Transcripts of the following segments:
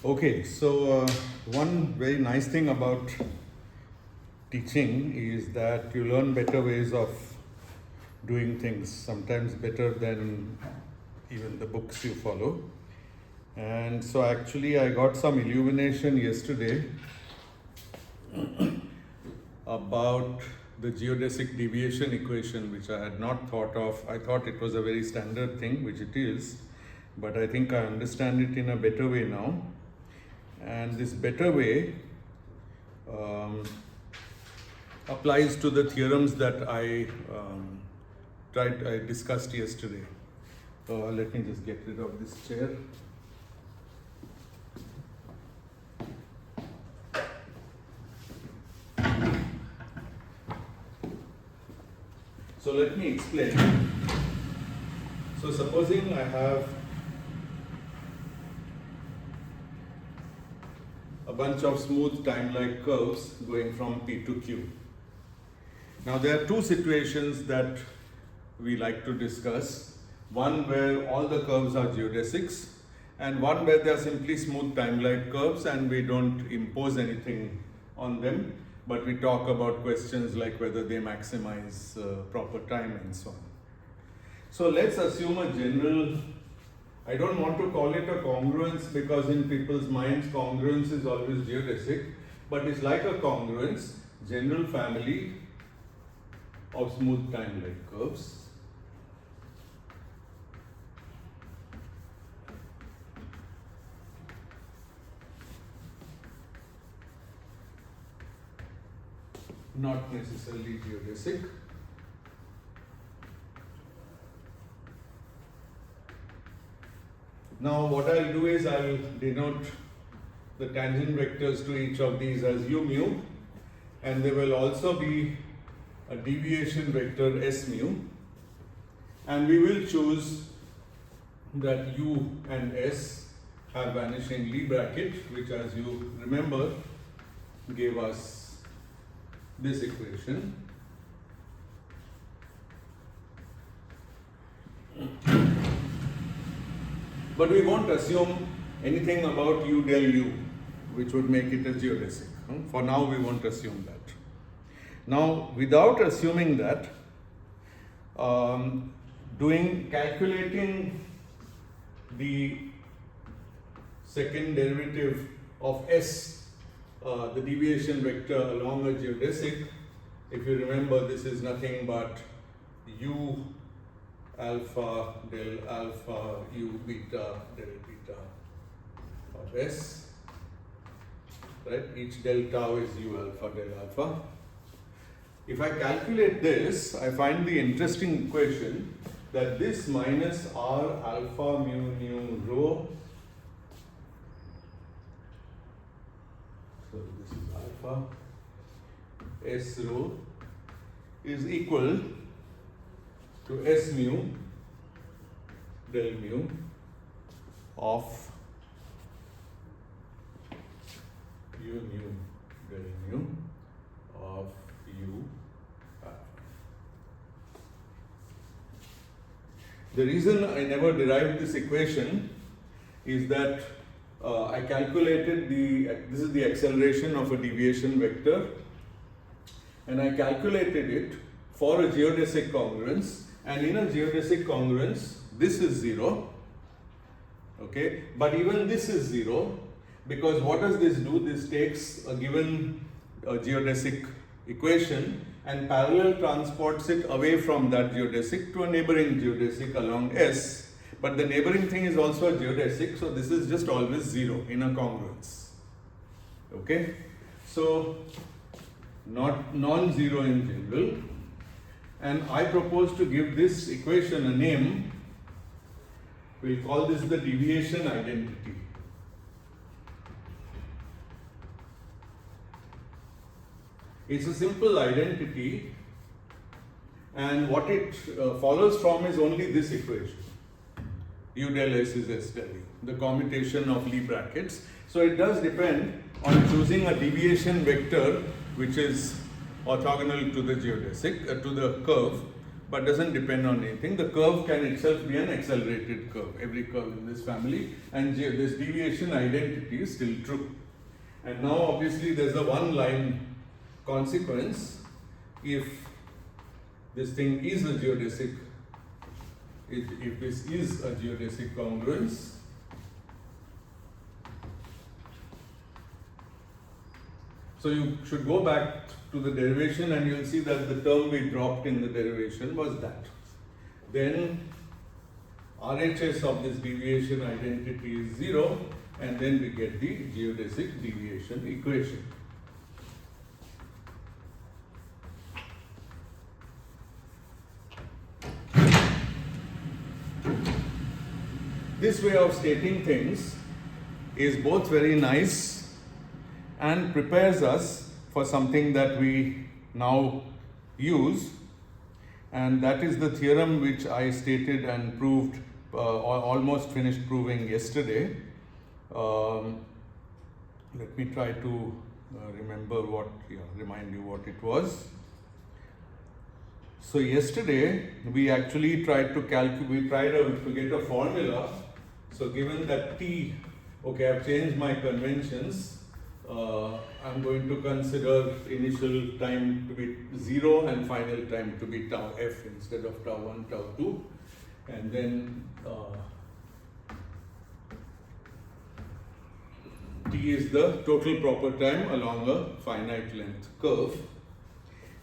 Okay, so one very nice thing about teaching is that you learn better ways of doing things, sometimes better than even the books you follow. And so actually I got some illumination yesterday about the geodesic deviation equation, which I had not thought of. I thought it was a very standard thing, which it is, but I think I understand it in a better way now. And this better way applies to the theorems that I discussed yesterday. Let me just get rid of this chair. So let me explain. So supposing I have a bunch of smooth time-like curves going from P to Q. Now there are two situations that we like to discuss. One where all the curves are geodesics, and one where they are simply smooth time-like curves and we don't impose anything on them, but we talk about questions like whether they maximize proper time and so on. So let's assume a general, I don't want to call it a congruence because in people's minds congruence is always geodesic, but it's like a congruence, general family of smooth time-like curves. Not necessarily geodesic. Now what I'll do is I'll denote the tangent vectors to each of these as u mu, and there will also be a deviation vector s mu, and we will choose that u and s have vanishing Lie bracket, which as you remember gave us this equation. But we won't assume anything about u del u, which would make it a geodesic. For now, we won't assume that. Now, without assuming that, calculating the second derivative of s, the deviation vector along a geodesic, if you remember, this is nothing but u alpha del alpha u beta del beta of s, right? Each del tau is u alpha del alpha. If I calculate this, I find the interesting equation that this minus r alpha mu nu rho, so this is alpha s rho, is equal to s mu del mu of u mu del mu of u alpha. The reason I never derived this equation is that I calculated this is the acceleration of a deviation vector, and I calculated it for a geodesic congruence, and in a geodesic congruence this is 0, okay, but even this is 0, because what does this do? This takes a given geodesic equation and parallel transports it away from that geodesic to a neighboring geodesic along S, but the neighboring thing is also a geodesic, so this is just always 0 in a congruence, okay. So not non-zero in general, and I propose to give this equation a name. We'll call this the deviation identity. It's a simple identity, and what it follows from is only this equation. U del s is s del u, the commutation of Lie brackets. So it does depend on choosing a deviation vector which is orthogonal to the geodesic, to the curve, but doesn't depend on anything. The curve can itself be an accelerated curve, every curve in this family, and this deviation identity is still true. And now obviously there's a one line consequence. If this thing is a geodesic, if this is a geodesic congruence, so you should go back to the derivation and you'll see that the term we dropped in the derivation was that. Then RHS of this deviation identity is 0, and then we get the geodesic deviation equation. This way of stating things is both very nice and prepares us for something that we now use, and that is the theorem which I stated and proved, almost finished proving yesterday. Let me try to remind you what it was. So yesterday we actually tried to to get a formula. So given that t, okay, I've changed my conventions. I'm going to consider initial time to be 0 and final time to be tau f instead of tau 1, tau 2, and then t is the total proper time along a finite length curve.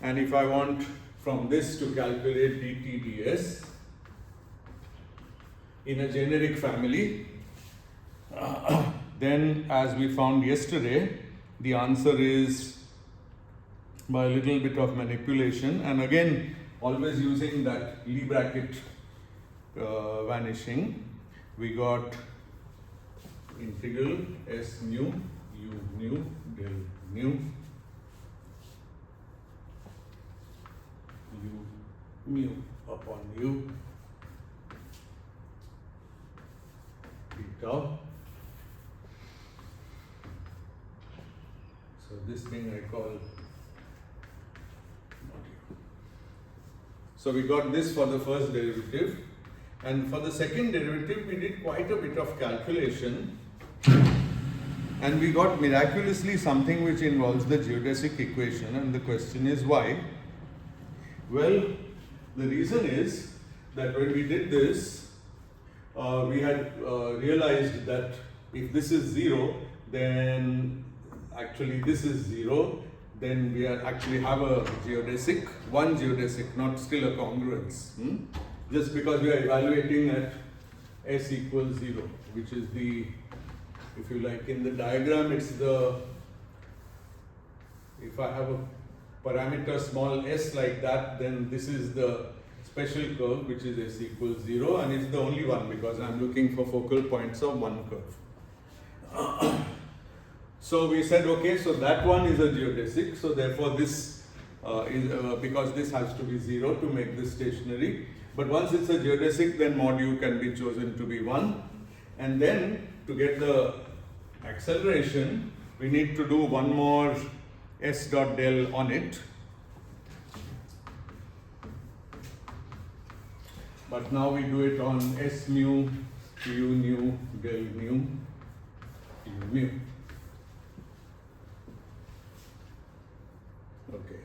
And if I want from this to calculate dt ds in a generic family, then as we found yesterday, the answer is by a little bit of manipulation, and again always using that Lie bracket vanishing, we got integral s nu u nu del nu u mu upon u beta. So this thing I call module. So we got this for the first derivative, and for the second derivative we did quite a bit of calculation, and we got miraculously something which involves the geodesic equation, and the question is why? Well, the reason is that when we did this, we had realized that if this is 0, then actually this is 0, then we actually have a geodesic, one geodesic, not still a congruence. Just because we are evaluating at s equals 0, which is the, if you like, in the diagram, it's the, if I have a parameter small s like that, then this is the special curve which is s equals 0, and it's the only one because I'm looking for focal points of one curve. So we said, okay, so that one is a geodesic, so therefore this is, because this has to be 0 to make this stationary. But once it's a geodesic, then mod u can be chosen to be 1. And then to get the acceleration, we need to do one more s dot del on it. But now we do it on s mu u nu del nu u mu. Okay,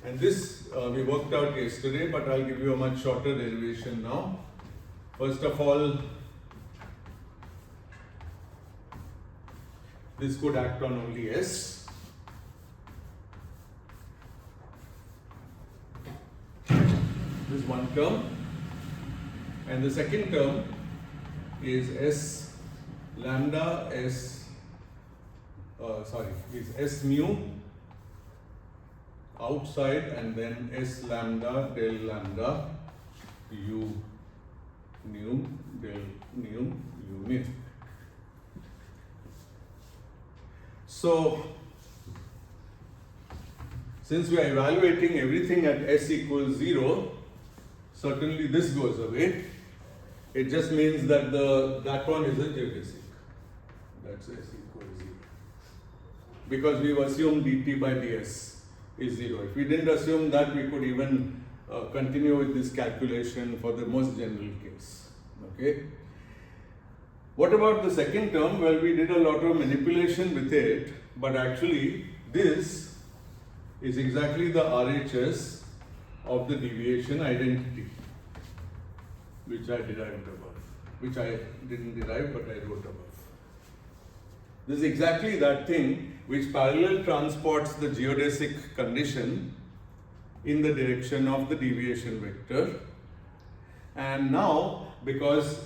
and this we worked out yesterday, but I'll give you a much shorter derivation now. First of all, this could act on only s. This one term, and the second term is s lambda s, is s mu outside, and then s lambda del lambda u nu del nu u mu. So since we are evaluating everything at s equals 0, certainly this goes away. It just means that that one is a geodesic. That's s equals 0. Because we've assumed dt by ds is 0. If we didn't assume that, we could even continue with this calculation for the most general case. Okay. What about the second term? Well, we did a lot of manipulation with it, but actually this is exactly the RHS of the deviation identity, which I derived above, which I didn't derive but I wrote above. This is exactly that thing which parallel transports the geodesic condition in the direction of the deviation vector. And now, because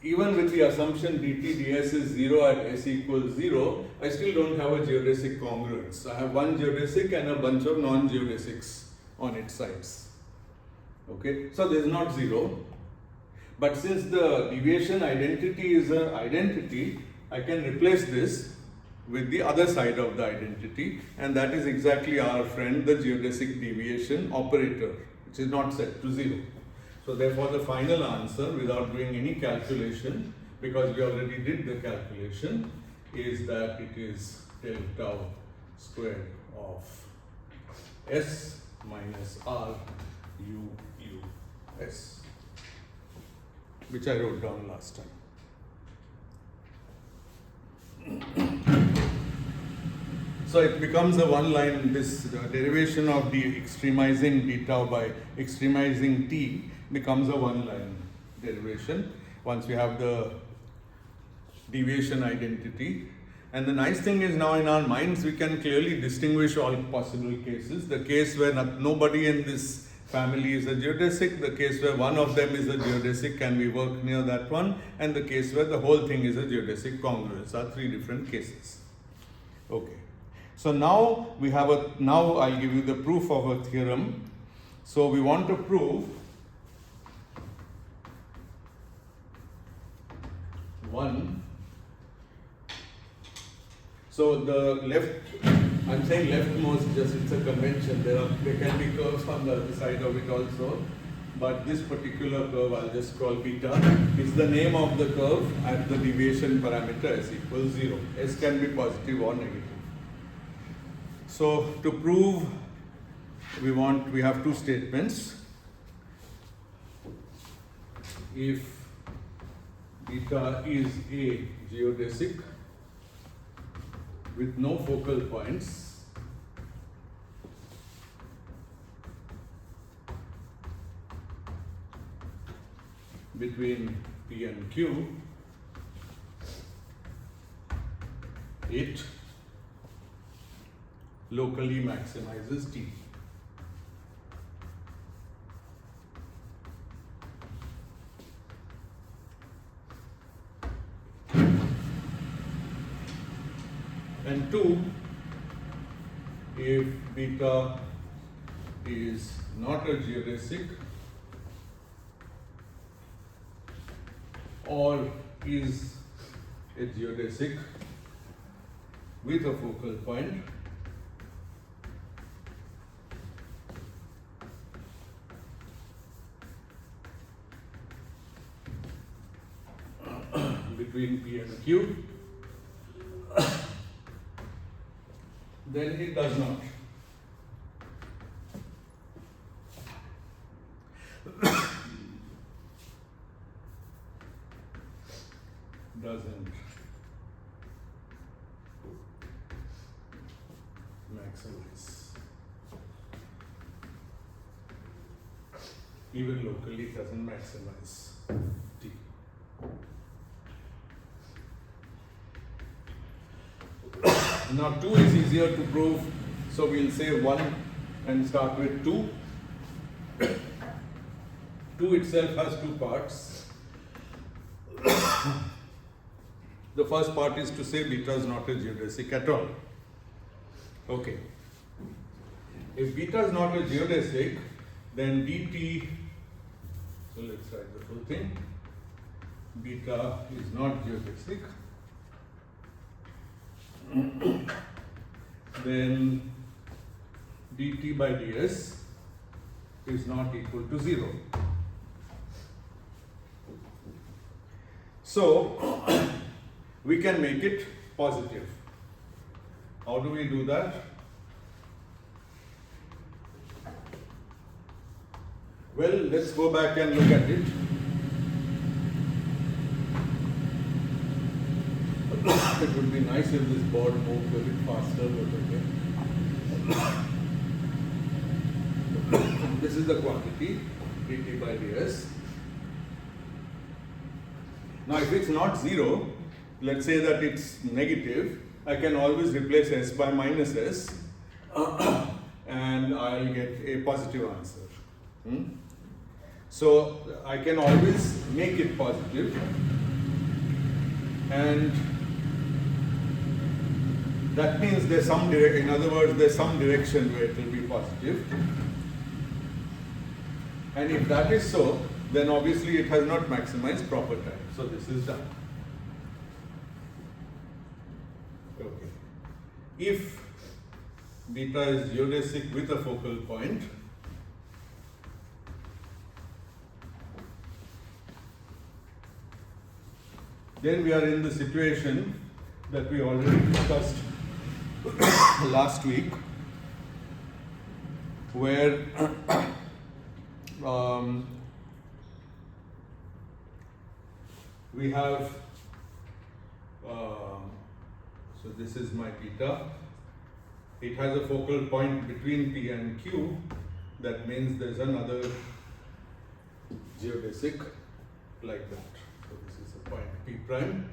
even with the assumption dt ds is 0 at s equals 0, I still don't have a geodesic congruence. I have one geodesic and a bunch of non-geodesics on its sides. Okay, so this is not 0. But since the deviation identity is an identity, I can replace this with the other side of the identity, and that is exactly our friend, the geodesic deviation operator, which is not set to 0. So therefore the final answer, without doing any calculation, because we already did the calculation, is that it is del tau squared of s minus r u u s, which I wrote down last time. So it becomes a one line, this derivation of the extremizing d tau by extremizing t becomes a one line derivation once we have the deviation identity. And the nice thing is now in our minds we can clearly distinguish all possible cases. The case where nobody in this family is a geodesic, the case where one of them is a geodesic, can we work near that one, and the case where the whole thing is a geodesic congruence are three different cases. Okay. So now we have now I'll give you the proof of a theorem. So we want to prove one. So the left, I'm saying leftmost, just it's a convention. There can be curves on the other side of it also, but this particular curve I'll just call beta is the name of the curve at the deviation parameter s equals 0. S can be positive or negative. So to prove, we have two statements. If beta is a geodesic with no focal points, between P and Q, it locally maximizes T. And 2, if beta is not a geodesic or is a geodesic with a focal point between P and Q, then it does not. Doesn't maximize. Even locally it doesn't maximize T. Now 2 is easier to prove, so we'll say 1 and start with 2. 2 itself has two parts. The first part is to say beta is not a geodesic at all. Okay. If beta is not a geodesic, then dt, so let's write the full thing. Beta is not geodesic. Then dt by ds is not equal to 0. So we can make it positive. How do we do that? Well, let's go back and look at it. It would be nice if this board moved a bit faster, but okay. This is the quantity, dt by ds. Now, if it's not 0, let's say that it's negative, I can always replace s by minus s and I'll get a positive answer. So, I can always make it positive, and that means there's some in other words, there's some direction where it will be positive. And if that is so, then obviously it has not maximized proper time. So this is done. Okay. If beta is geodesic with a focal point, then we are in the situation that we already discussed last week, where we have, so this is my beta, it has a focal point between P and Q, that means there's another geodesic like that. So this is a point P prime.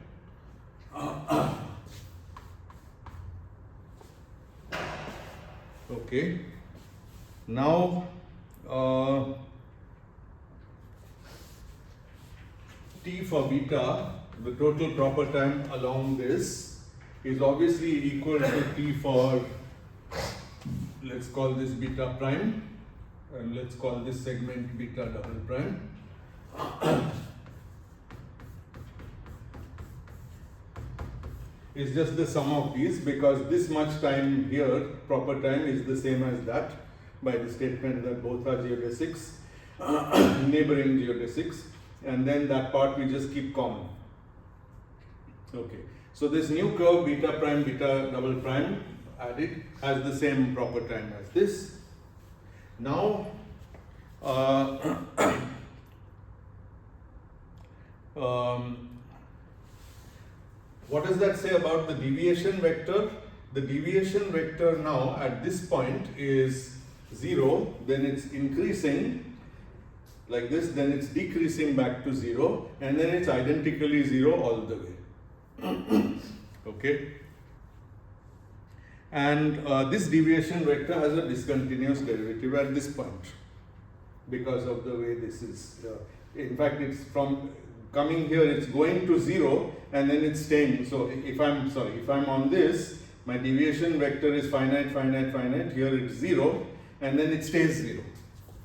Okay, now T for beta, the total proper time along this is obviously equal to T for, let's call this beta prime, and let's call this segment beta double prime. It's just the sum of these, because this much time here, proper time, is the same as that by the statement that both are geodesics, neighboring geodesics, and then that part we just keep common. Okay, so this new curve beta prime, beta double prime added has the same proper time as this. Now, what does that say about the deviation vector? The deviation vector now at this point is 0, then it's increasing like this, then it's decreasing back to 0, and then it's identically 0 all the way. Okay? And this deviation vector has a discontinuous derivative at this point because of the way this is. In fact, it's from coming here, it's going to 0 and then it's staying. So if I'm on this, my deviation vector is finite, finite, finite. Here it's 0 and then it stays 0.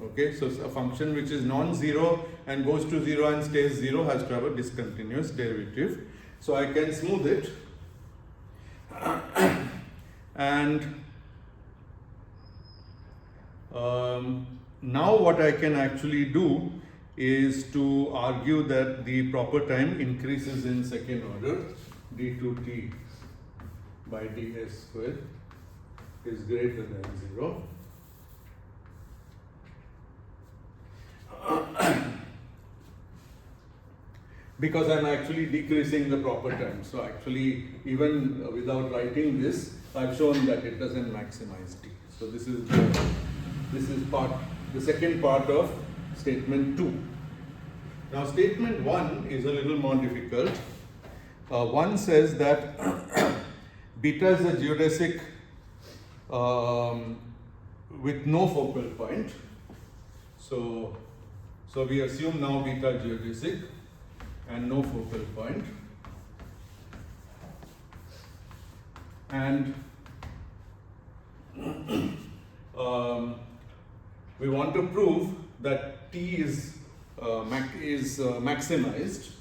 Okay, so a function which is non-zero and goes to 0 and stays 0 has to have a discontinuous derivative. So I can smooth it. And now what I can actually do is to argue that the proper time increases in second order. d2t by ds squared is greater than 0. Because I'm actually decreasing the proper time. So actually, even without writing this, I've shown that it doesn't maximize t. So this is the second part of statement 2. Now statement 1 is a little more difficult. 1 says that beta is a geodesic with no focal point. So we assume now beta geodesic and no focal point. And we want to prove that t is maximized.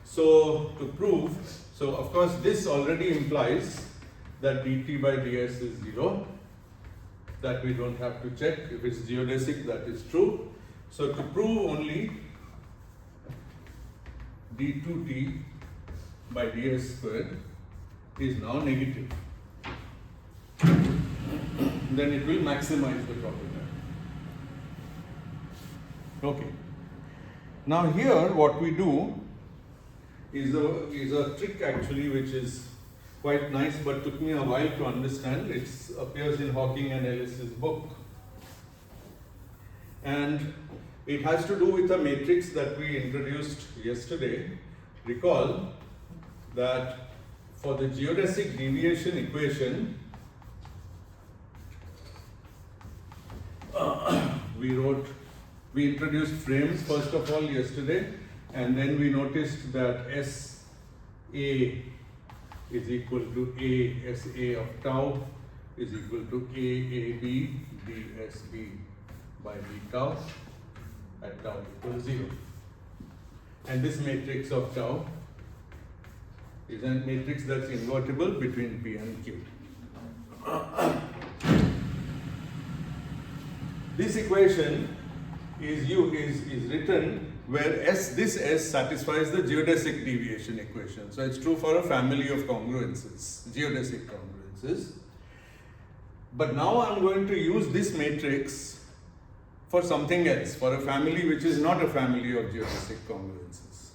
So to prove, so of course this already implies that dt by ds is 0. That we don't have to check. If it's geodesic, that is true. So to prove only d2t by ds squared is now negative, then it will maximize the proper time. Okay. Now here what we do is a trick actually which is quite nice but took me a while to understand. It appears in Hawking and Ellis's book. And it has to do with a matrix that we introduced yesterday. Recall that for the geodesic deviation equation, we introduced frames first of all yesterday, and then we noticed that SA is equal to A SA of tau is equal to AAB DSB by B tau at tau equals 0. And this matrix of tau is a matrix that's invertible between P and Q. This equation is written where this S satisfies the geodesic deviation equation. So it's true for a family of congruences, geodesic congruences. But now I'm going to use this matrix for something else, for a family which is not a family of geodesic congruences.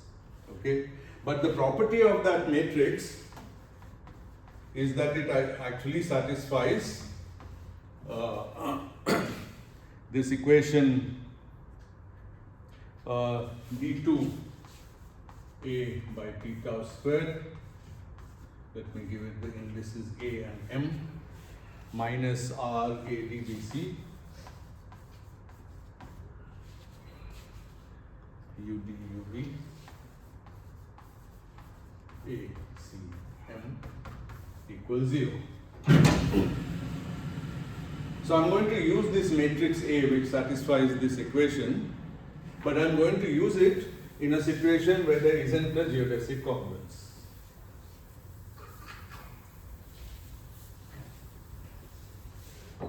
Okay? But the property of that matrix is that it actually satisfies this equation d2 a by t tau squared. Let me give it the indices a and m minus r a d b c u d u v a c m equals 0. So I'm going to use this matrix A which satisfies this equation, but I'm going to use it in a situation where there isn't a geodesic congruence.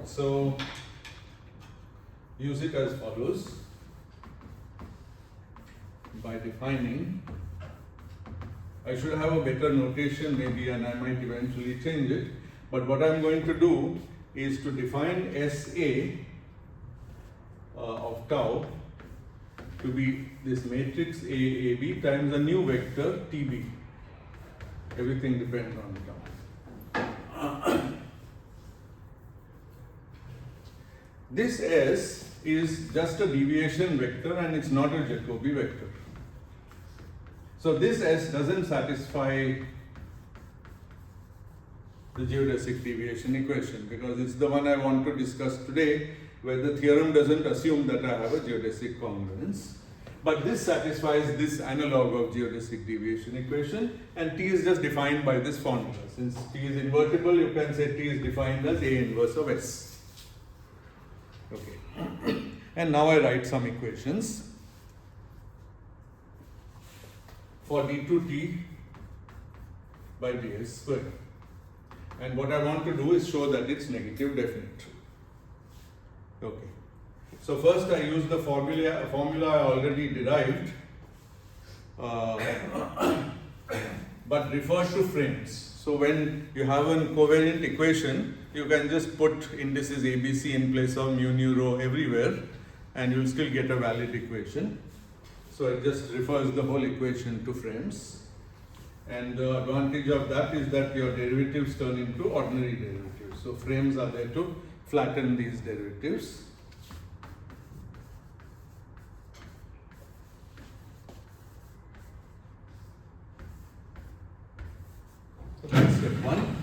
So use it as follows by defining. I should have a better notation maybe, and I might eventually change it, but what I'm going to do is to define SA of tau to be this matrix AAB times a new vector TB. Everything depends on tau. This S is just a deviation vector and it's not a Jacobi vector. So this S doesn't satisfy the geodesic deviation equation because it's the one I want to discuss today, where the theorem doesn't assume that I have a geodesic congruence. But this satisfies this analog of geodesic deviation equation, and T is just defined by this formula. Since T is invertible, you can say T is defined as A inverse of S. Okay. And now I write some equations. For d2t by ds squared. And what I want to do is show that it's negative definite. Okay. So first I use the formula I already derived, but refer to frames. So when you have a covariant equation, you can just put indices ABC in place of mu, nu, rho everywhere, and you'll still get a valid equation. So it just refers the whole equation to frames. And the advantage of that is that your derivatives turn into ordinary derivatives. So frames are there to flatten these derivatives. So that's step one.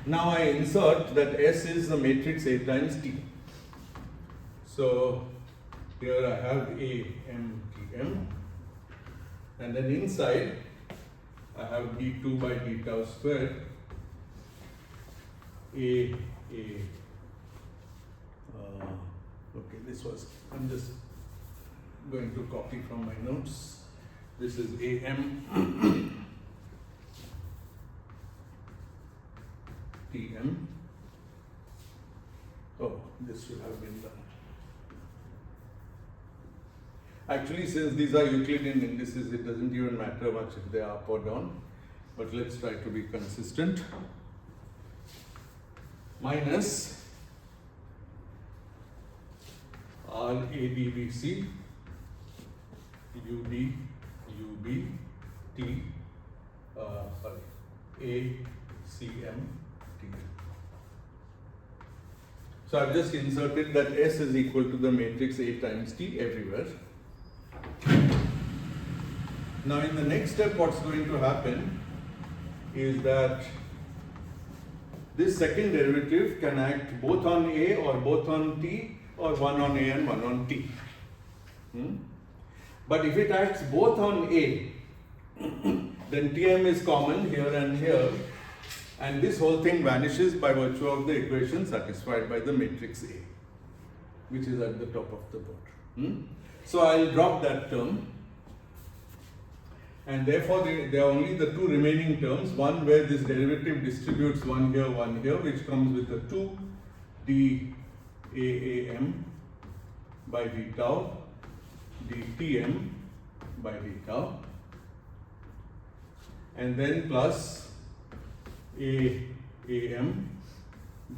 Now I insert that S is the matrix A times T. So here I have A, M, T, M, and then inside I have d2 by d tau squared, A, okay, this was, I'm just going to copy from my notes. This is AM, TM. Oh, this should have been done. Actually, since these are Euclidean indices, it doesn't even matter much if they are up or down. But let's try to be consistent. Minus RADVC UD UB T ACM T. So I've just inserted that S is equal to the matrix A times T everywhere. Now in the next step, what's going to happen is that this second derivative can act both on A or both on T, or one on A and one on T. But if it acts both on A, then Tm is common here and here, and this whole thing vanishes by virtue of the equation satisfied by the matrix A, which is at the top of the board. So I'll drop that term, and therefore there are only the two remaining terms, one where this derivative distributes one here, which comes with a 2 dAam by d tau dTm by d tau, and then plus Aam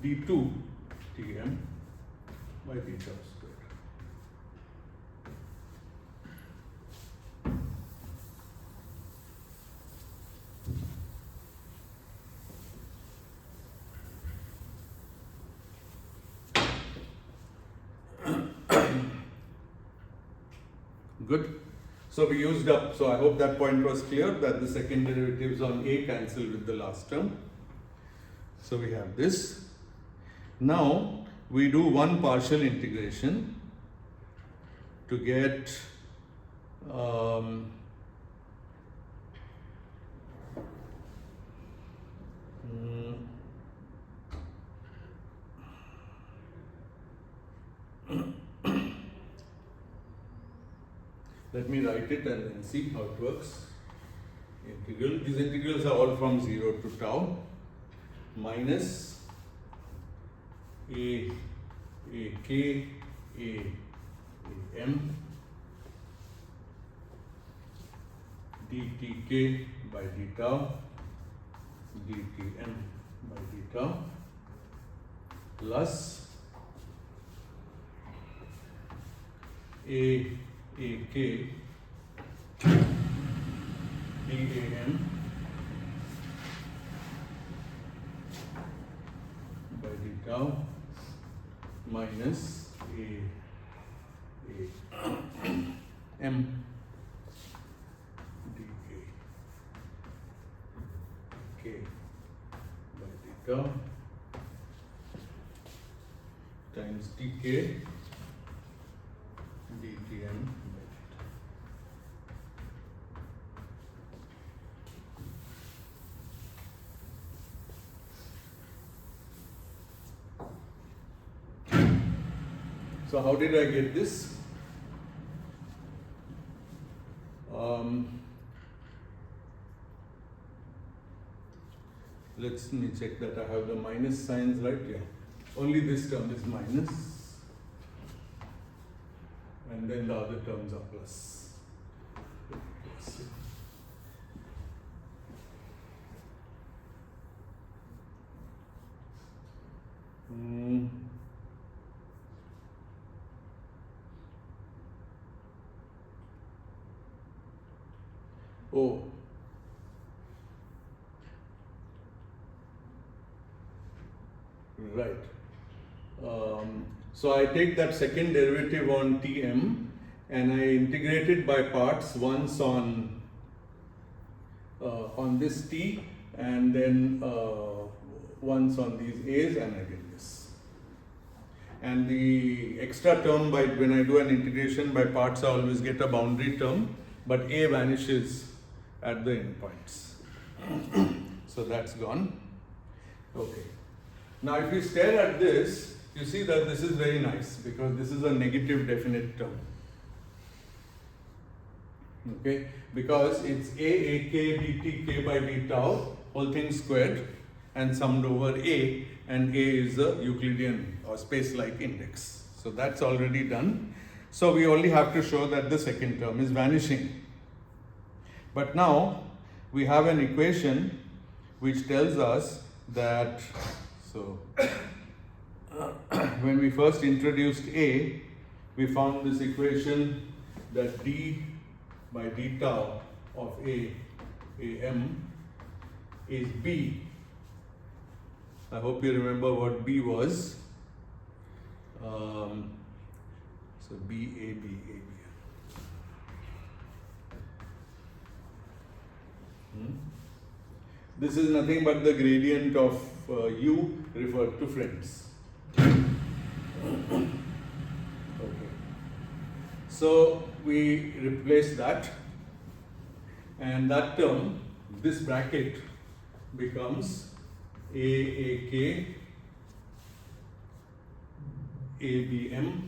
d2 Tm by d tau squared. Good. So we used up, so I hope that point was clear, that the second derivatives on A cancel with the last term. So we have this. Now we do one partial integration to get let me write it and then see how it works. Integral. These integrals are all from 0 to tau minus A k A m dtk by d tau dtm by d tau plus ak dam by d tau minus m dk k by d tau times dk dtm by d tau. So how did I get this? Let me check that I have the minus signs right here. Only this term is minus, and then the other terms are plus. Oh, right. So I take that second derivative on Tm and I integrate it by parts, once on this T, and then once on these A's, and I get this. And the extra term, by when I do an integration by parts, I always get a boundary term, but A vanishes at the endpoints. So that's gone. Okay. Now if you stare at this, you see that this is very nice because this is a negative definite term. Okay, because it's ak dtk by d tau, whole thing squared and summed over A, and A is a Euclidean or space-like index. So that's already done. So we only have to show that the second term is vanishing. But now we have an equation which tells us that, so when we first introduced A, we found this equation that d by d tau of am is b. I hope you remember what b was. So b. This is nothing but the gradient of u referred to frames. Okay. So we replace that, and that term, this bracket, becomes AAK ABM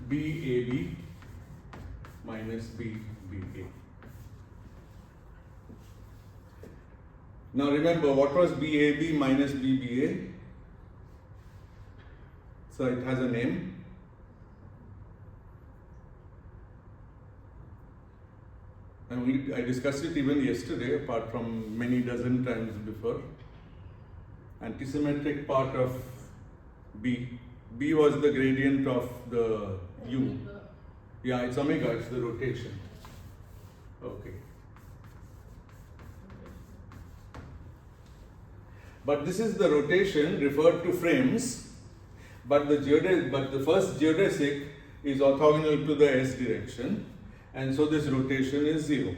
BAB minus BBA. Now remember, what was BAB minus BBA? So it has a name. I discussed it even yesterday, apart from many dozen times before. Antisymmetric part of B. B was the gradient of the U. Yeah, it's omega, it's the rotation. Okay. But this is the rotation referred to frames, but the first geodesic is orthogonal to the S direction, and so this rotation is 0.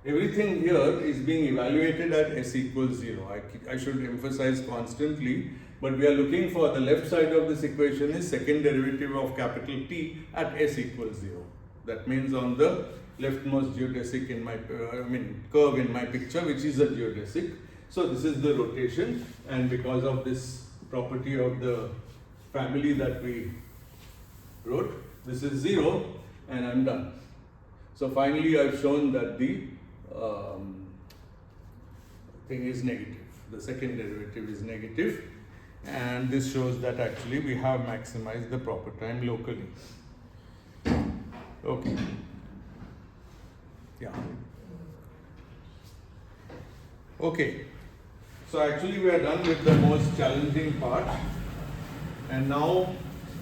Everything here is being evaluated at S equals 0. I should emphasize constantly, but we are looking for the left side of this equation is second derivative of capital T at S equals 0. That means on the leftmost geodesic in my, curve in my picture, which is a geodesic. So this is the rotation, and because of this property of the family that we wrote, this is 0, and I'm done. So finally I've shown that the thing is negative. The second derivative is negative, and this shows that actually we have maximized the proper time locally. Okay. Yeah. Okay. So actually we are done with the most challenging part, and now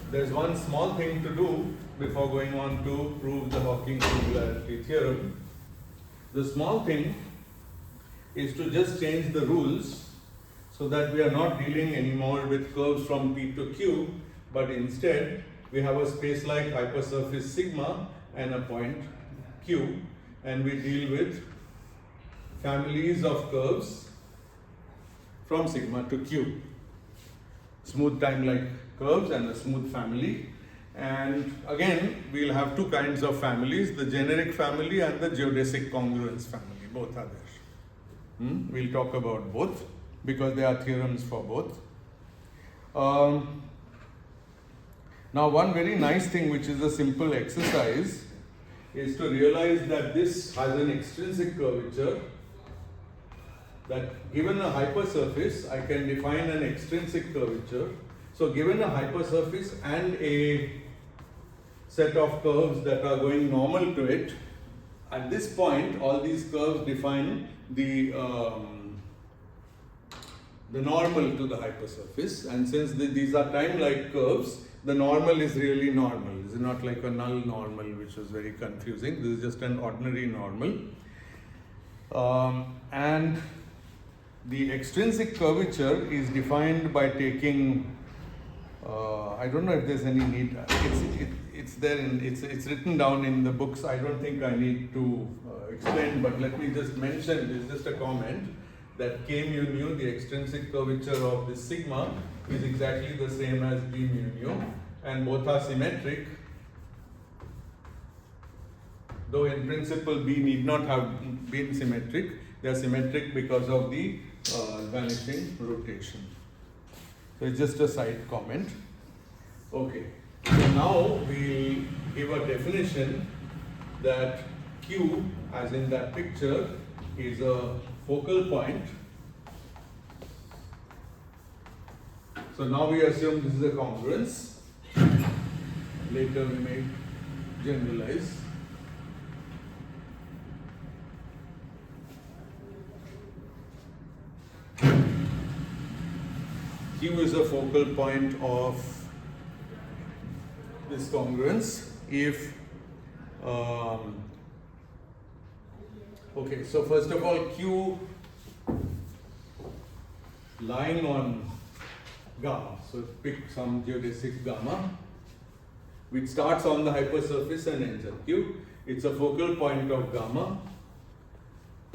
there's one small thing to do before going on to prove the Hawking singularity theorem. The small thing is to just change the rules so that we are not dealing anymore with curves from P to Q, but instead we have a space like hypersurface sigma and a point Q, and we deal with families of curves from sigma to Q. Smooth time-like curves and a smooth family. And again, we'll have two kinds of families, the generic family and the geodesic congruence family. Both are there. We'll talk about both because there are theorems for both. Now, one very nice thing, which is a simple exercise, is to realize that this has an extrinsic curvature, that given a hypersurface, I can define an extrinsic curvature. So given a hypersurface and a set of curves that are going normal to it, at this point, all these curves define the normal to the hypersurface, and since these are time-like curves, the normal is really normal. This is not like a null normal, which was very confusing. This is just an ordinary normal. And the extrinsic curvature is defined by taking, I don't know if there's any need, it's there, it's written down in the books. I don't think I need to explain, but let me just mention, this is just a comment, that K mu nu, the extrinsic curvature of this sigma, is exactly the same as B mu nu, and both are symmetric, though in principle B need not have been symmetric. They are symmetric because of the vanishing rotation. So it's just a side comment. Okay, so now we give a definition that Q, as in that picture, is a focal point. So now we assume this is a congruence. Later we may generalize. Q is a focal point of this congruence if okay, so first of all, Q lying on gamma, so pick some geodesic gamma which starts on the hypersurface and ends at Q. It's a focal point of gamma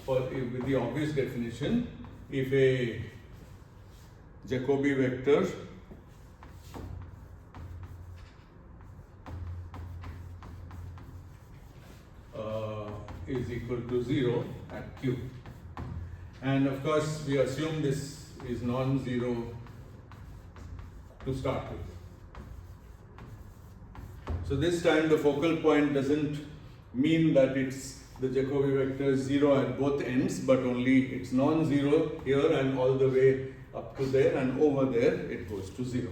with the obvious definition if a Jacobi vector is equal to 0 at Q. And of course, we assume this is non-zero to start with. So this time the focal point doesn't mean that it's the Jacobi vector is 0 at both ends, but only it's non-zero here and all the way up to there, and over there it goes to 0.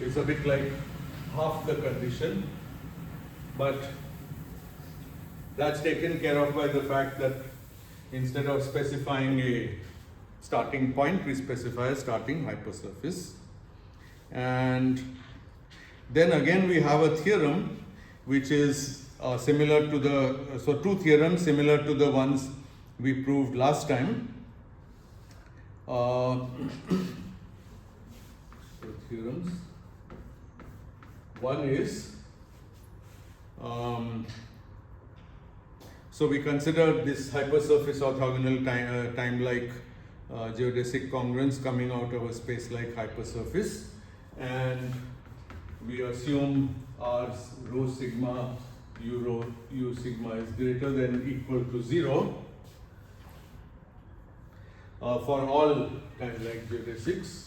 It's a bit like half the condition, but that's taken care of by the fact that instead of specifying a starting point, we specify a starting hypersurface. And then again we have a theorem which is similar to the, two theorems similar to the ones we proved last time. So theorems. One is, so we consider this hypersurface orthogonal time-like geodesic congruence coming out of a space-like hypersurface, and we assume R rho sigma u sigma is greater than equal to 0 for all time-like geodesics.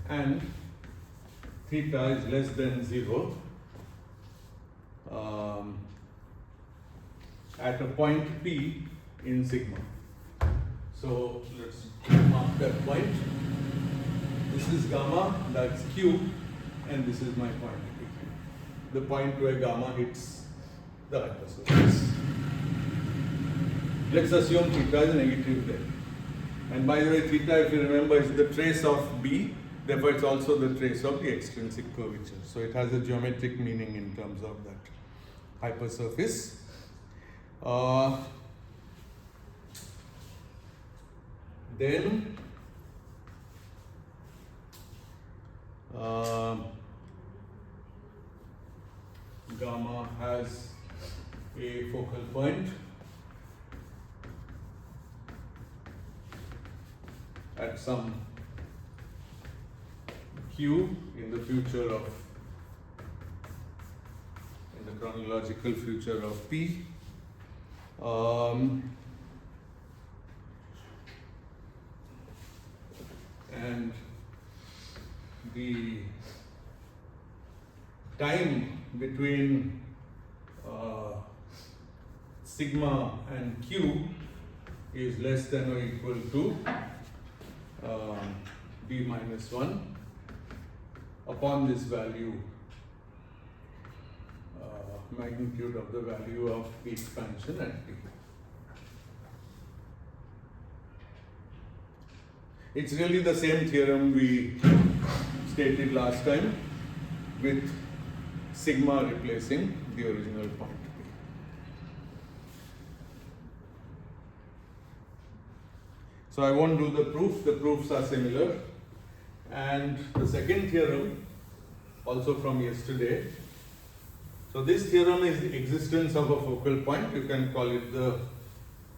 And theta is less than 0 at a point P in sigma. So let's mark that point. This is gamma, that's Q, and this is my point P. The point where gamma hits the hypersurface. Let's assume theta is negative there. And by the way, theta, if you remember, is the trace of B. Therefore, it's also the trace of the extrinsic curvature. So it has a geometric meaning in terms of that hypersurface. Then gamma has a focal point at some Q in the future of, in the chronological future of P. And the time between sigma and Q is less than or equal to B minus 1 upon this value, magnitude of the value of the expansion at P. It's really the same theorem we stated last time, with sigma replacing the original point P. So I won't do the proof, the proofs are similar. And the second theorem, also from yesterday. So this theorem is the existence of a focal point. You can call it the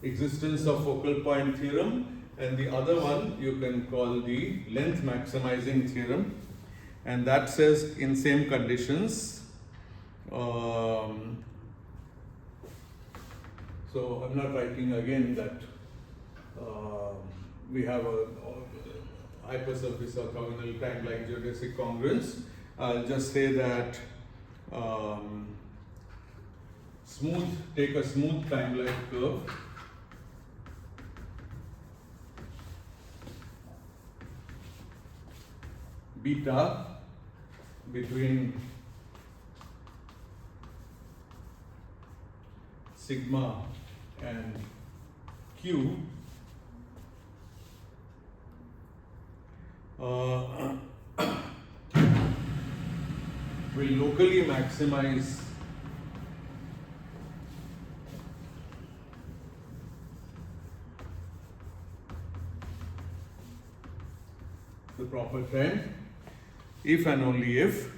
existence of focal point theorem. And the other one you can call the length maximizing theorem. And that says in same conditions. So I'm not writing again that we have a hypersurface orthogonal time-like geodesic congruence. I'll just say that take a smooth time-like curve. Beta between sigma and q will locally maximize the proper trend if and only if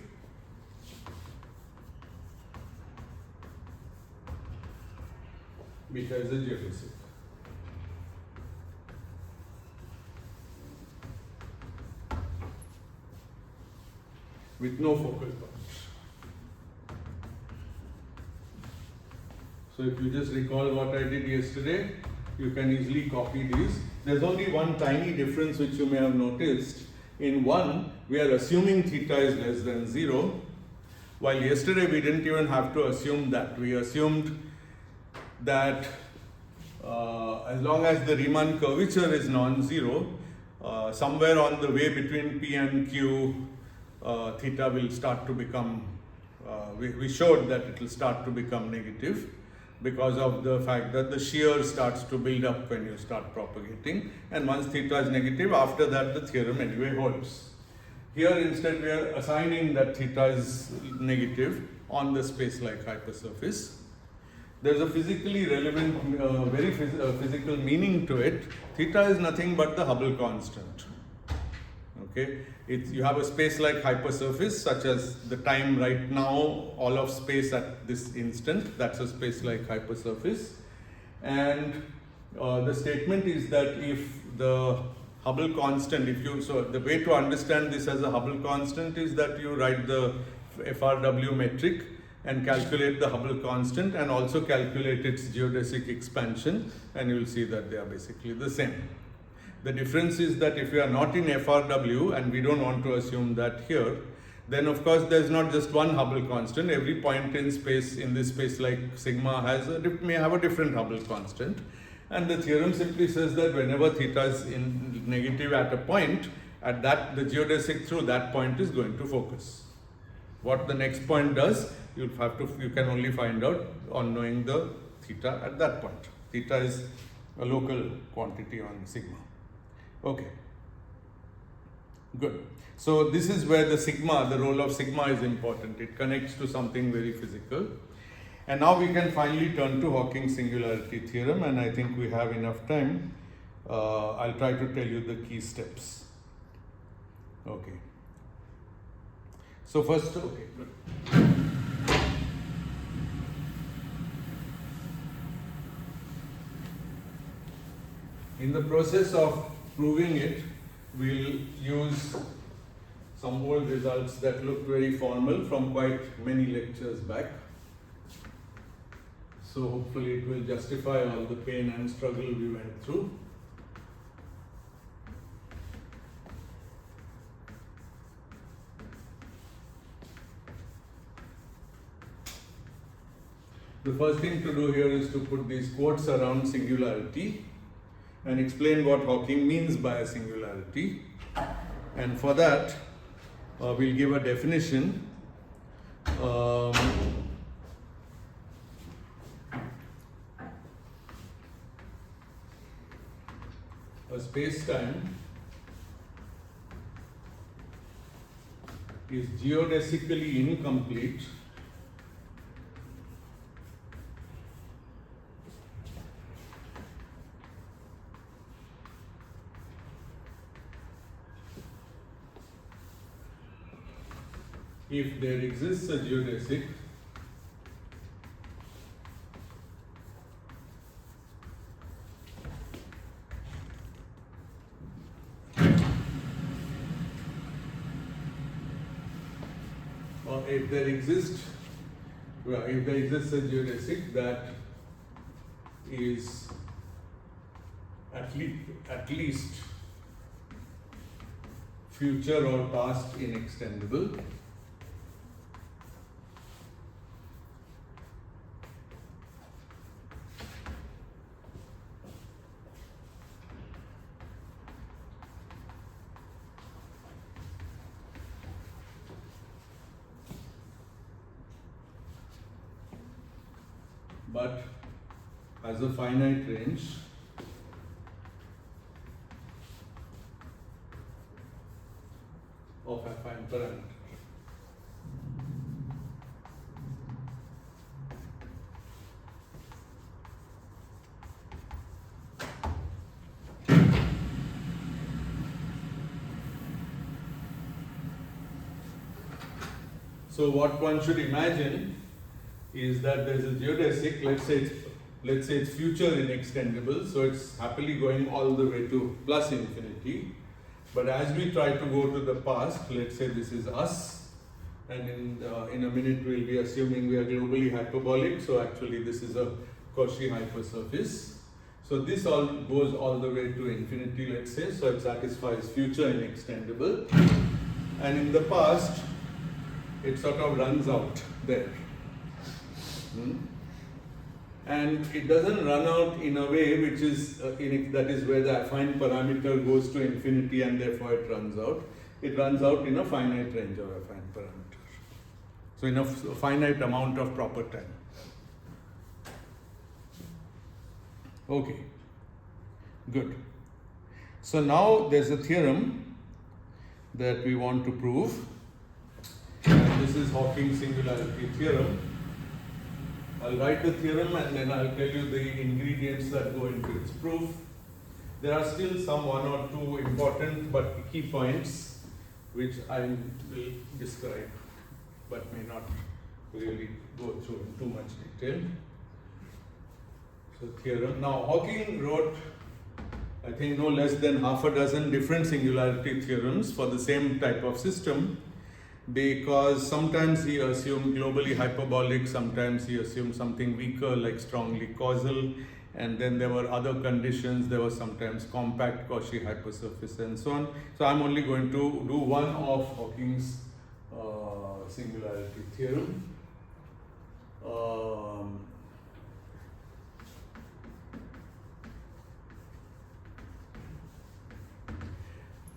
beta is a geodesic. With no focal point. So if you just recall what I did yesterday, you can easily copy these. There's only one tiny difference which you may have noticed. In one, we are assuming theta is less than 0, while yesterday we didn't even have to assume that. We assumed that as long as the Riemann curvature is non-zero, somewhere on the way between P and Q, theta will start to become, we showed that it will start to become negative because of the fact that the shear starts to build up when you start propagating, and once theta is negative, after that the theorem anyway holds. Here instead we are assigning that theta is negative on the space-like hypersurface. There is a physically relevant, very physical meaning to it. Theta is nothing but the Hubble constant. Okay, you have a space-like hypersurface such as the time right now, all of space at this instant, that's a space-like hypersurface. And the statement is that if the Hubble constant, so the way to understand this as a Hubble constant is that you write the FRW metric and calculate the Hubble constant and also calculate its geodesic expansion, and you will see that they are basically the same. The difference is that if we are not in FRW, and we don't want to assume that here, then of course there is not just one Hubble constant. Every point in space, in this space like sigma, may have a different Hubble constant. And the theorem simply says that whenever theta is in negative at a point, at that the geodesic through that point is going to focus. What the next point does, you can only find out on knowing the theta at that point. Theta is a local quantity on sigma. Okay, good. So this is where the sigma, the role of sigma is important. It connects to something very physical. And now we can finally turn to Hawking's singularity theorem, and I think we have enough time. I'll try to tell you the key steps. Okay. So first, okay, good. In the process of proving it, we'll use some old results that look very formal from quite many lectures back. So hopefully it will justify all the pain and struggle we went through. The first thing to do here is to put these quotes around singularity and explain what Hawking means by a singularity. And for that, we'll give a definition. A space-time is geodesically incomplete if there exists a geodesic if there exists a geodesic that is at least future or past inextendable, but as a finite range of affine parameter. So what one should imagine is that there is a geodesic, let's say it's future inextendable, so it's happily going all the way to plus infinity. But as we try to go to the past, let's say this is us, and in a minute we'll be assuming we are globally hyperbolic, so actually this is a Cauchy hypersurface. So this all goes all the way to infinity, let's say, so it satisfies future inextendable. And in the past, it sort of runs out there. And it doesn't run out in a way which is, that is where the affine parameter goes to infinity and therefore it runs out. It runs out in a finite range of affine parameter. So in a finite amount of proper time. Okay, good. So now there's a theorem that we want to prove. This is Hawking's singularity theorem. I'll write the theorem and then I'll tell you the ingredients that go into its proof. There are still some one or two important but key points which I will describe but may not really go through in too much detail. So theorem. Now Hawking wrote, I think, no less than half a dozen different singularity theorems for the same type of system, because sometimes he assumed globally hyperbolic, sometimes he assumed something weaker like strongly causal, and then there were other conditions, there was sometimes compact Cauchy hypersurface and so on. So I'm only going to do one of Hawking's singularity theorem.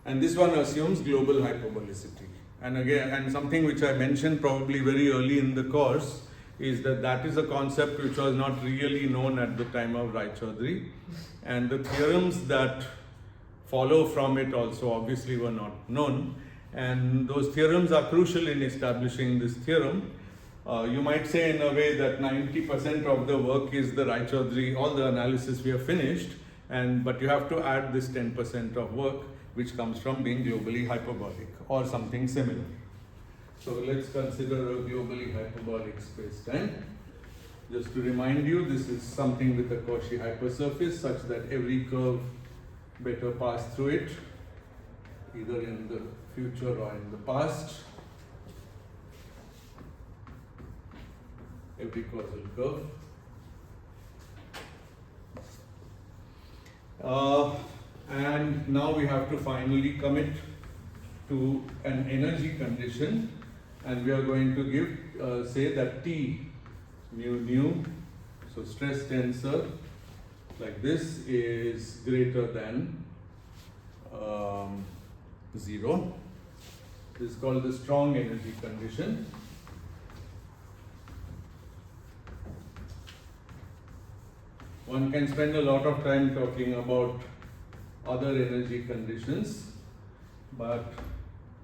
And this one assumes global hyperbolicity. And again, and something which I mentioned probably very early in the course is that is a concept which was not really known at the time of Raychaudhuri. And the theorems that follow from it also obviously were not known. And those theorems are crucial in establishing this theorem. You might say in a way that 90% of the work is the Raychaudhuri, all the analysis we have finished, but you have to add this 10% of work which comes from being globally hyperbolic or something similar. So let's consider a globally hyperbolic space-time. Just to remind you, this is something with a Cauchy hypersurface such that every curve better pass through it, either in the future or in the past. Every causal curve. And now we have to finally commit to an energy condition, and we are going to give, say that T mu, so stress tensor like this is greater than 0. This is called the strong energy condition. One can spend a lot of time talking about other energy conditions, but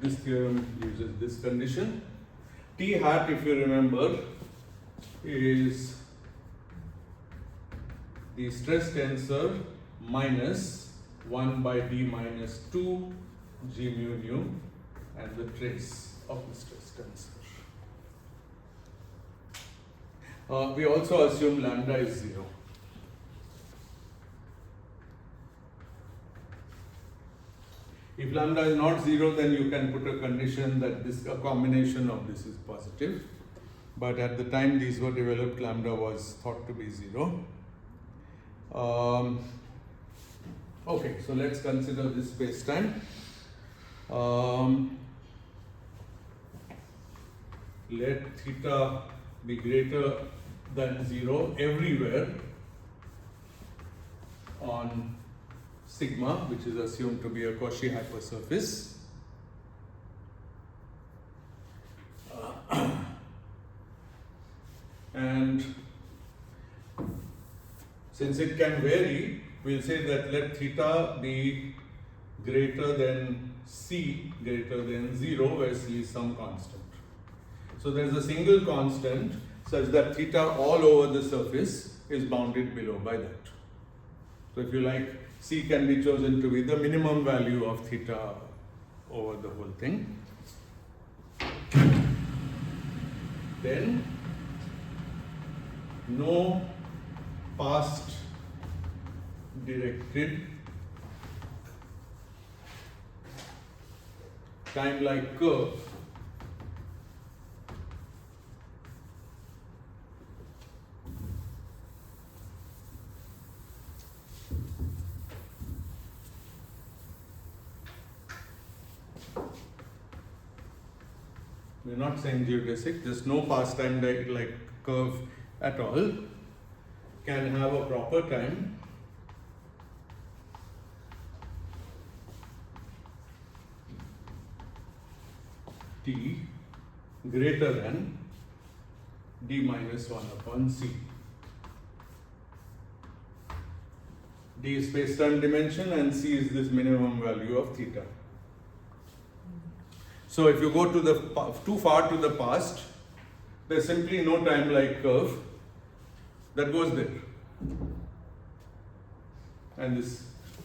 this theorem uses this condition. T hat, if you remember, is the stress tensor minus 1 by d minus 2 g mu and the trace of the stress tensor. We also assume lambda is 0. If lambda is not 0, then you can put a condition that a combination of this is positive. But at the time these were developed, lambda was thought to be 0. Okay, so let's consider this space-time. Let theta be greater than 0 everywhere on sigma, which is assumed to be a Cauchy hypersurface. Since it can vary, we'll say that let theta be greater than c greater than 0, where c is some constant. So there's a single constant such that theta all over the surface is bounded below by that. So if you like, c can be chosen to be the minimum value of theta over the whole thing. Then no past directed time-like curve we're not saying geodesic, just no past time-like curve at all can have a proper time t greater than d minus 1 upon c. D is space-time dimension and c is this minimum value of theta. So if you go to the too far to the past, there's simply no time-like curve that goes there. And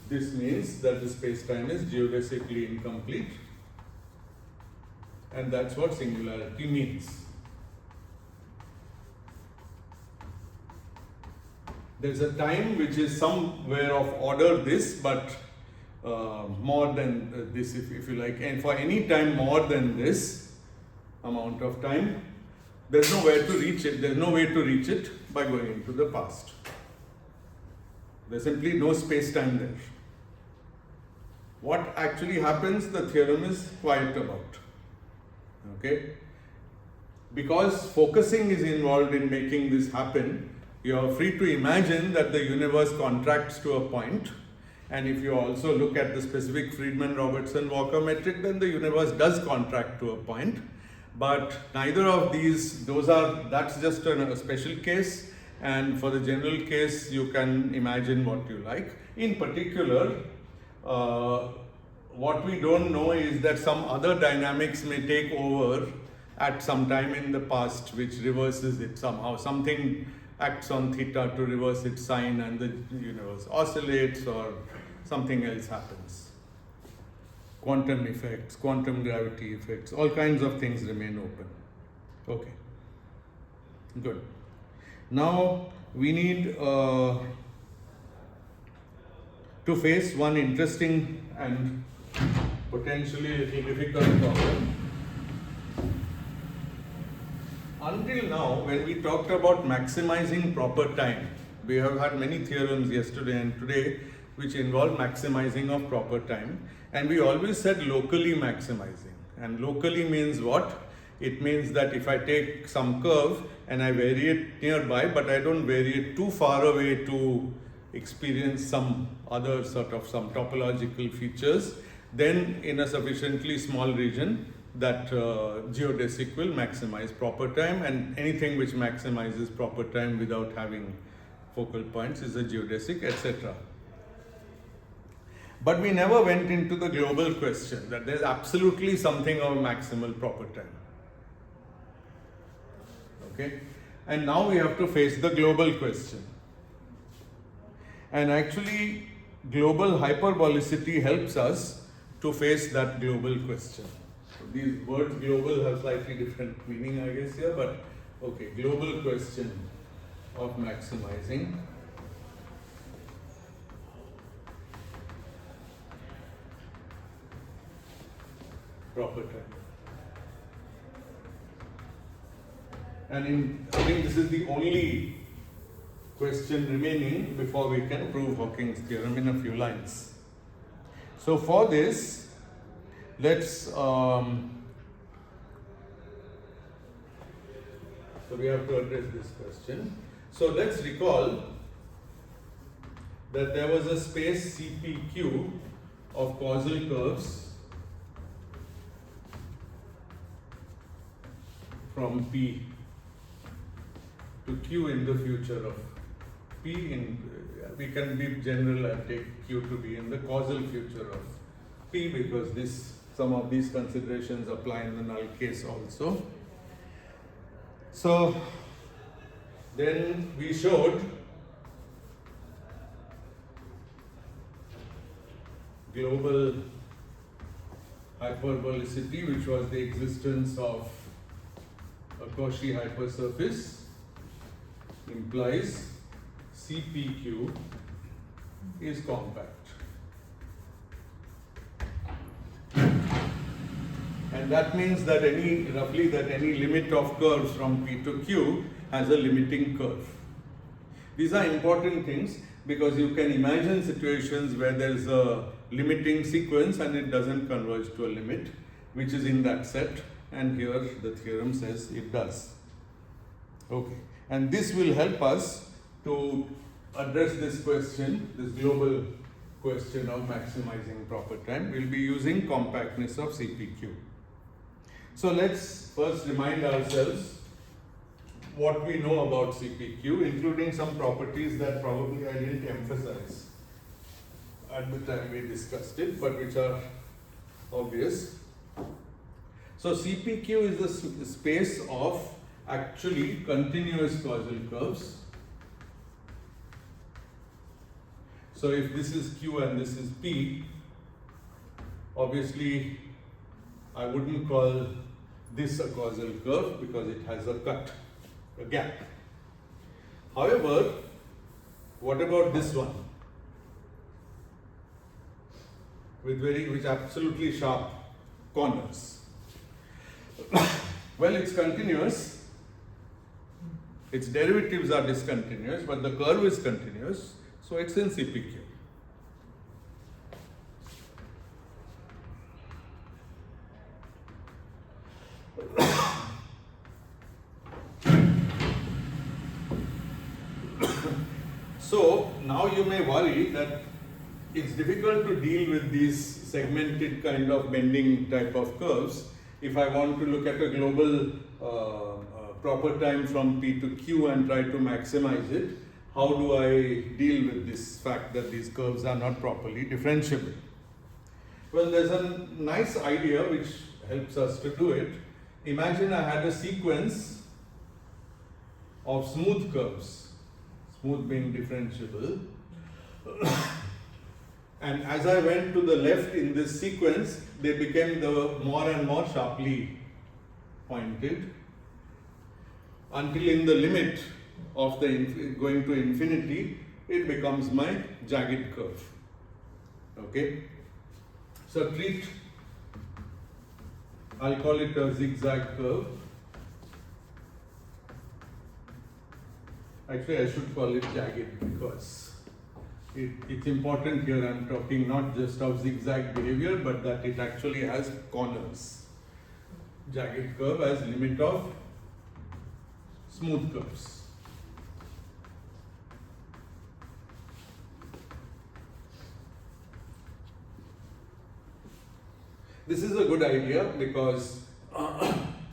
this means that the space-time is geodesically incomplete. And that's what singularity means. There's a time which is somewhere of order this, but more than this, if you like. And for any time more than this amount of time, there's no way to reach it. There's no way to reach it by going into the past. There's simply no space-time there. What actually happens, the theorem is quiet about. Okay? Because focusing is involved in making this happen, you are free to imagine that the universe contracts to a point, and if you also look at the specific Friedman-Robertson-Walker metric, then the universe does contract to a point. But neither of these, that's just a special case, and for the general case, you can imagine what you like. In particular, what we don't know is that some other dynamics may take over at some time in the past, which reverses it somehow. Something acts on theta to reverse its sign and the universe oscillates, or something else happens. Quantum effects, quantum gravity effects, all kinds of things remain open. Okay, good. Now we need to face one interesting and potentially a little difficult problem. Until now, when we talked about maximizing proper time, we have had many theorems yesterday and today which involve maximizing of proper time, and we always said locally maximizing. And locally means what? It means that if I take some curve and I vary it nearby, but I don't vary it too far away to experience some other sort of some topological features, then in a sufficiently small region, that geodesic will maximize proper time, and anything which maximizes proper time without having focal points is a geodesic, etc. But we never went into the global question that there's absolutely something of maximal proper time. Okay? And now we have to face the global question. And actually, global hyperbolicity helps us to face that global question. So these words global have slightly different meaning, I guess, here, but okay, global question of maximizing proper time. And I think this is the only question remaining before we can prove Hawking's theorem in a few lines. So for this, let's so we have to address this question. So let's recall that there was a space CPQ of causal curves from P to Q in the future of P. P in, we can be general and take Q to be in the causal future of P, because some of these considerations apply in the null case also. So then we showed global hyperbolicity, which was the existence of a Cauchy hypersurface, implies CPQ is compact. And that means that roughly any limit of curves from P to Q has a limiting curve. These are important things because you can imagine situations where there is a limiting sequence and it doesn't converge to a limit, which is in that set, and here the theorem says it does. Okay, and this will help us to address this question, this global question of maximizing proper time. We'll be using compactness of CPQ. So let's first remind ourselves what we know about CPQ, including some properties that probably I didn't emphasize at the time we discussed it, but which are obvious. So CPQ is the space of actually continuous causal curves. So if this is Q and this is P, obviously I wouldn't call this a causal curve because it has a cut, a gap. However, what about this one? With absolutely sharp corners. Well, it's continuous. Its derivatives are discontinuous, but the curve is continuous, so it's in CPQ. So now you may worry that it's difficult to deal with these segmented kind of bending type of curves. If I want to look at a global proper time from P to Q and try to maximize it, how do I deal with this fact that these curves are not properly differentiable? Well, there's a nice idea which helps us to do it. Imagine I had a sequence of smooth curves, smooth being differentiable. And as I went to the left in this sequence, they became the more and more sharply pointed until in the limit of the going to infinity, it becomes my jagged curve. Okay? So I'll call it a zigzag curve. Actually, I should call it jagged because it's important here. I'm talking not just of zigzag behavior, but that it actually has corners. Jagged curve as limit of smooth curves. This is a good idea because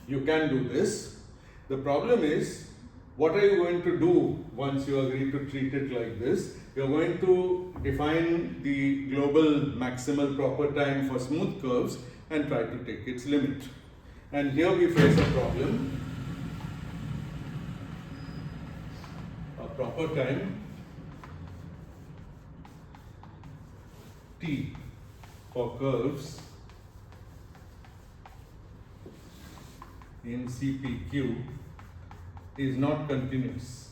you can do this. The problem is, what are you going to do once you agree to treat it like this? You're going to define the global maximal proper time for smooth curves and try to take its limit. And here we face a problem. A proper time T for curves in CPQ is not continuous.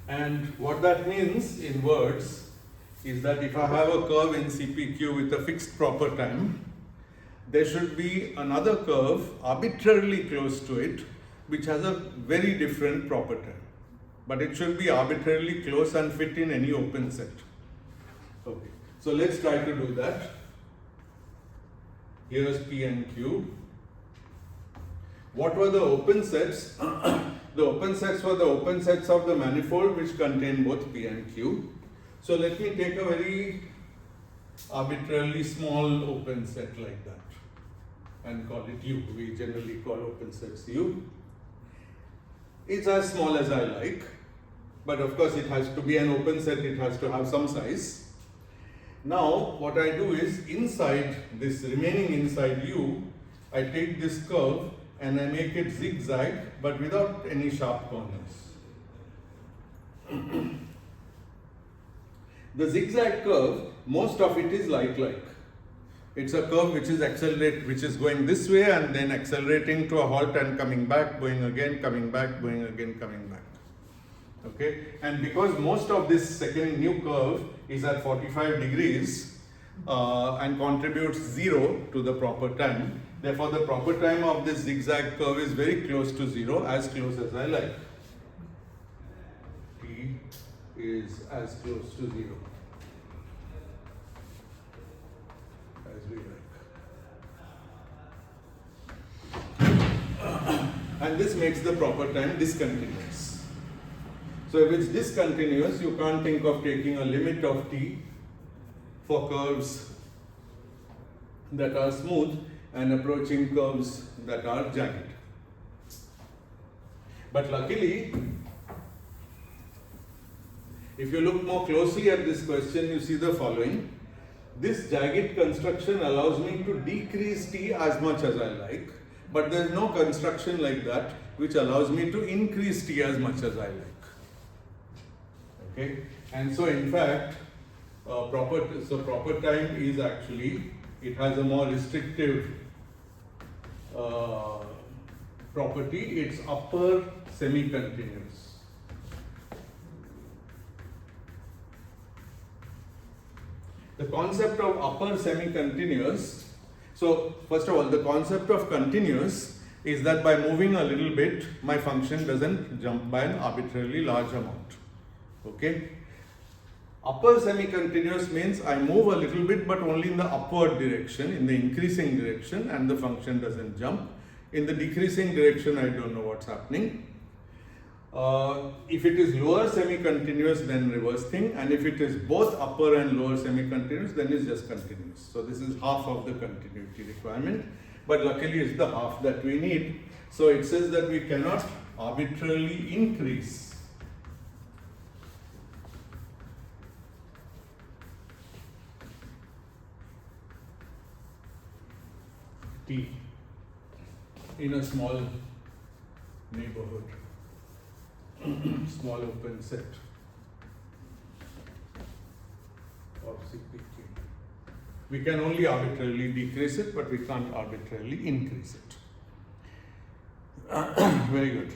And what that means in words is that if I have a curve in CPQ with a fixed proper time, there should be another curve arbitrarily close to it which has a very different proper time. But it should be arbitrarily close and fit in any open set. Okay, so let's try to do that. Here's P and Q. What were the open sets? The open sets were the open sets of the manifold which contain both P and Q. So let me take a very arbitrarily small open set like that and call it U. We generally call open sets U. It's as small as I like, but of course it has to be an open set, it has to have some size. Now what I do is inside this remaining inside U, I take this curve and I make it zigzag but without any sharp corners. The zigzag curve, most of it is like. It's a curve which is going this way and then accelerating to a halt and coming back, going again, coming back, going again, coming back. Okay, and because most of this second new curve is at 45 degrees and contributes 0 to the proper time, therefore the proper time of this zigzag curve is very close to 0, as close as I like. T is as close to 0 as we like. And this makes the proper time discontinuous. So if it's discontinuous, you can't think of taking a limit of t for curves that are smooth and approaching curves that are jagged. But luckily, if you look more closely at this question, you see the following. This jagged construction allows me to decrease t as much as I like, but there is no construction like that which allows me to increase t as much as I like. Okay, and so in fact, proper time is actually, it has a more restrictive property. It's upper semi-continuous. The concept of upper semi-continuous, so first of all, the concept of continuous is that by moving a little bit, my function doesn't jump by an arbitrarily large amount. Okay, upper semi-continuous means I move a little bit but only in the upward direction, in the increasing direction, and the function doesn't jump. In the decreasing direction, I don't know what's happening. If it is lower semi-continuous, then reverse thing, and if it is both upper and lower semi-continuous, then it's just continuous. So this is half of the continuity requirement, but luckily it's the half that we need. So it says that we cannot arbitrarily increase t in a small neighborhood, small open set of CPQ. We can only arbitrarily decrease it, but we can't arbitrarily increase it. Very good.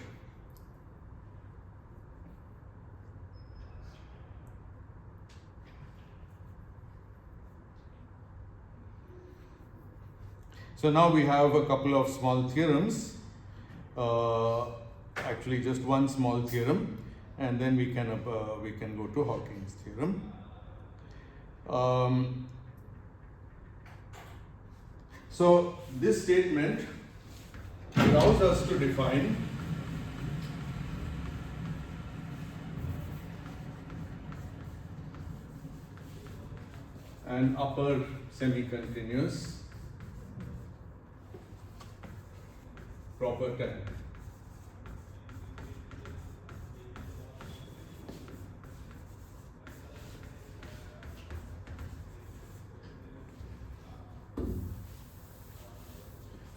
So now we have a couple of small theorems, actually just one small theorem, and then we can go to Hawking's theorem. So this statement allows us to define an upper semi-continuous proper time.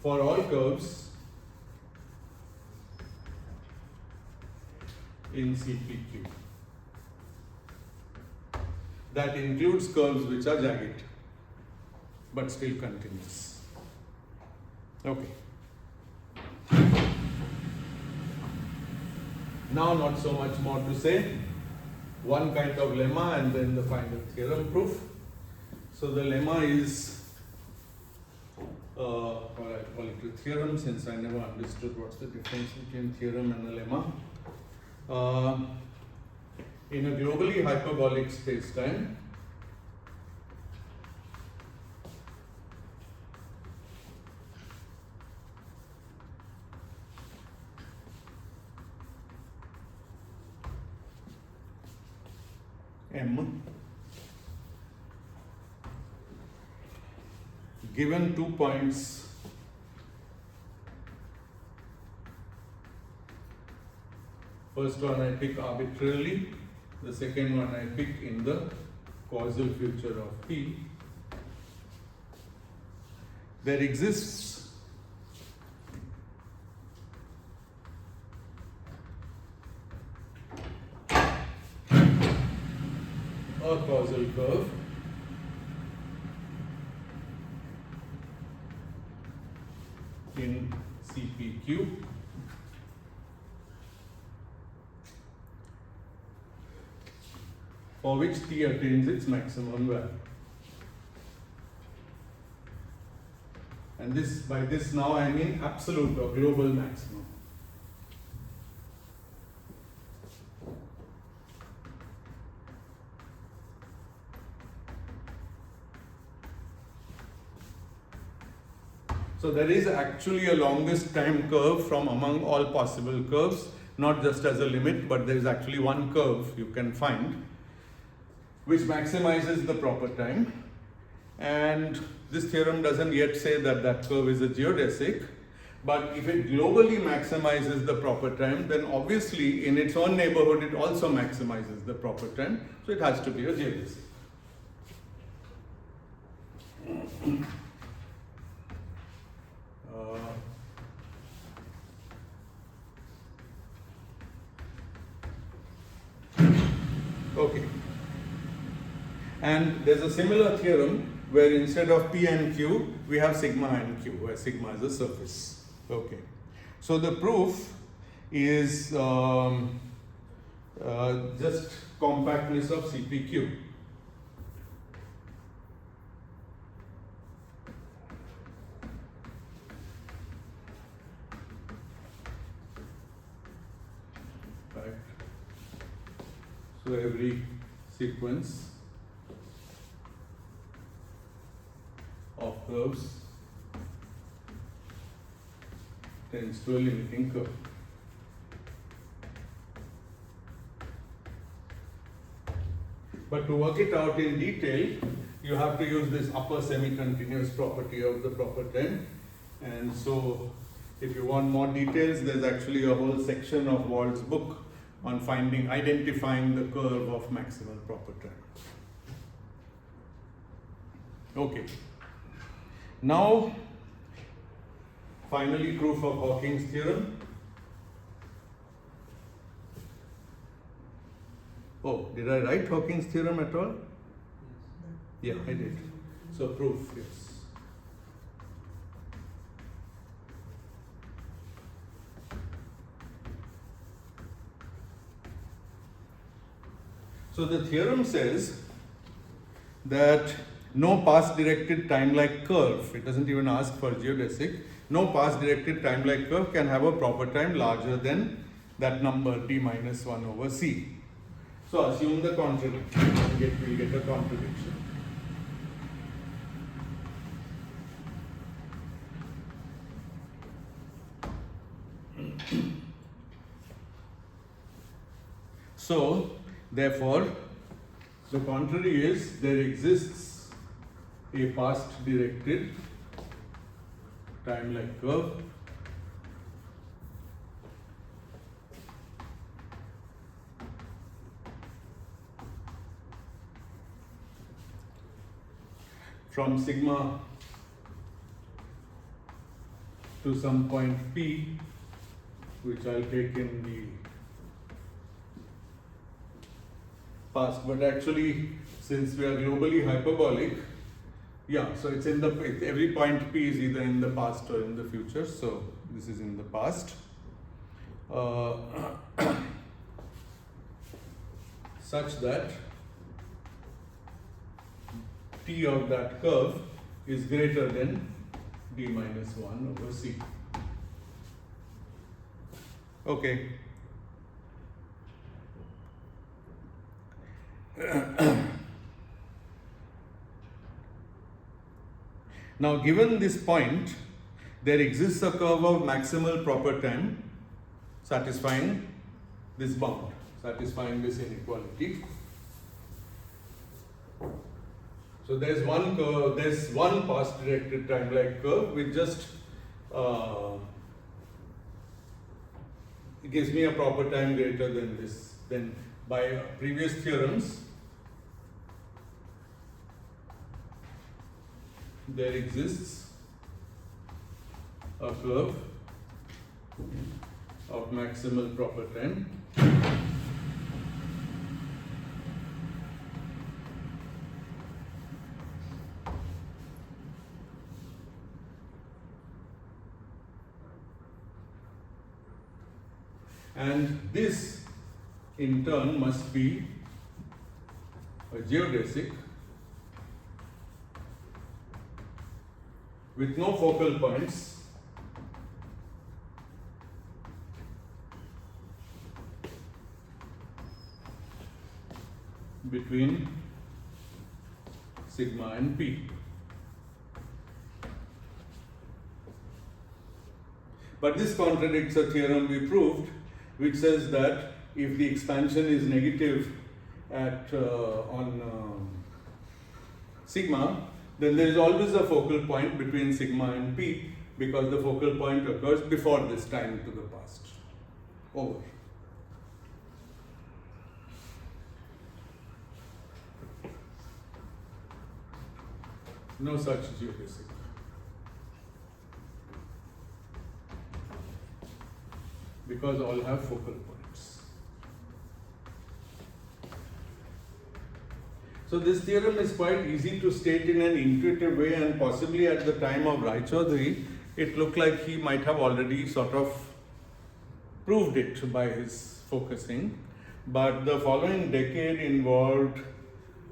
For all curves in CPQ. That includes curves which are jagged but still continuous. Okay. Now not so much more to say. One kind of lemma and then the final theorem proof. So the lemma is, or I call it a theorem since I never understood what's the difference between theorem and a lemma. In a globally hyperbolic spacetime, M given 2 points first one I pick arbitrarily, the second one I pick in the causal future of P, there exists a causal curve in CPQ for which T attains its maximum value. And this, by this now I mean absolute or global maximum. So there is actually a longest time curve from among all possible curves, not just as a limit, but there is actually one curve you can find which maximizes the proper time. And this theorem doesn't yet say that that curve is a geodesic, but if it globally maximizes the proper time, then obviously in its own neighborhood it also maximizes the proper time, so it has to be a geodesic. Okay. And there's a similar theorem where instead of P and Q, we have sigma and Q, where sigma is a surface. Okay. So the proof is just compactness of CPQ. Right. So every sequence of curves tends to a limiting curve. But to work it out in detail, you have to use this upper semi-continuous property of the proper time. And so if you want more details, there's actually a whole section of Wald's book on identifying the curve of maximal proper time. Okay. Now, finally, proof of Hawking's theorem. Oh, did I write Hawking's theorem at all? Yeah, I did. So proof, yes. So the theorem says that no path-directed time-like curve, it doesn't even ask for geodesic, no path-directed time-like curve can have a proper time larger than that number t minus 1 over c. So assume the contradiction, we'll get a contradiction. So, therefore, the contrary is there exists a past-directed time-like curve from sigma to some point P, which I'll take in the past, but actually since we are globally hyperbolic, yeah, so it's in the, every point P is either in the past or in the future, so this is in the past. Such that T of that curve is greater than d minus 1 over c. Okay. Now, given this point, there exists a curve of maximal proper time satisfying this bound, satisfying this inequality. So So there's one curve, there's one past directed time-like curve which just it gives me a proper time greater than this. Then by previous theorems, there exists a curve of maximal proper time. And this in turn must be a geodesic with no focal points between sigma and p. But this contradicts a theorem we proved, which says that if the expansion is negative at on sigma, then there is always a focal point between sigma and p, because the focal point occurs before this time to the past. Over. No such geodesic. Because all have focal points. So this theorem is quite easy to state in an intuitive way, and possibly at the time of Raichaudhuri, it looked like he might have already sort of proved it by his focusing. But the following decade involved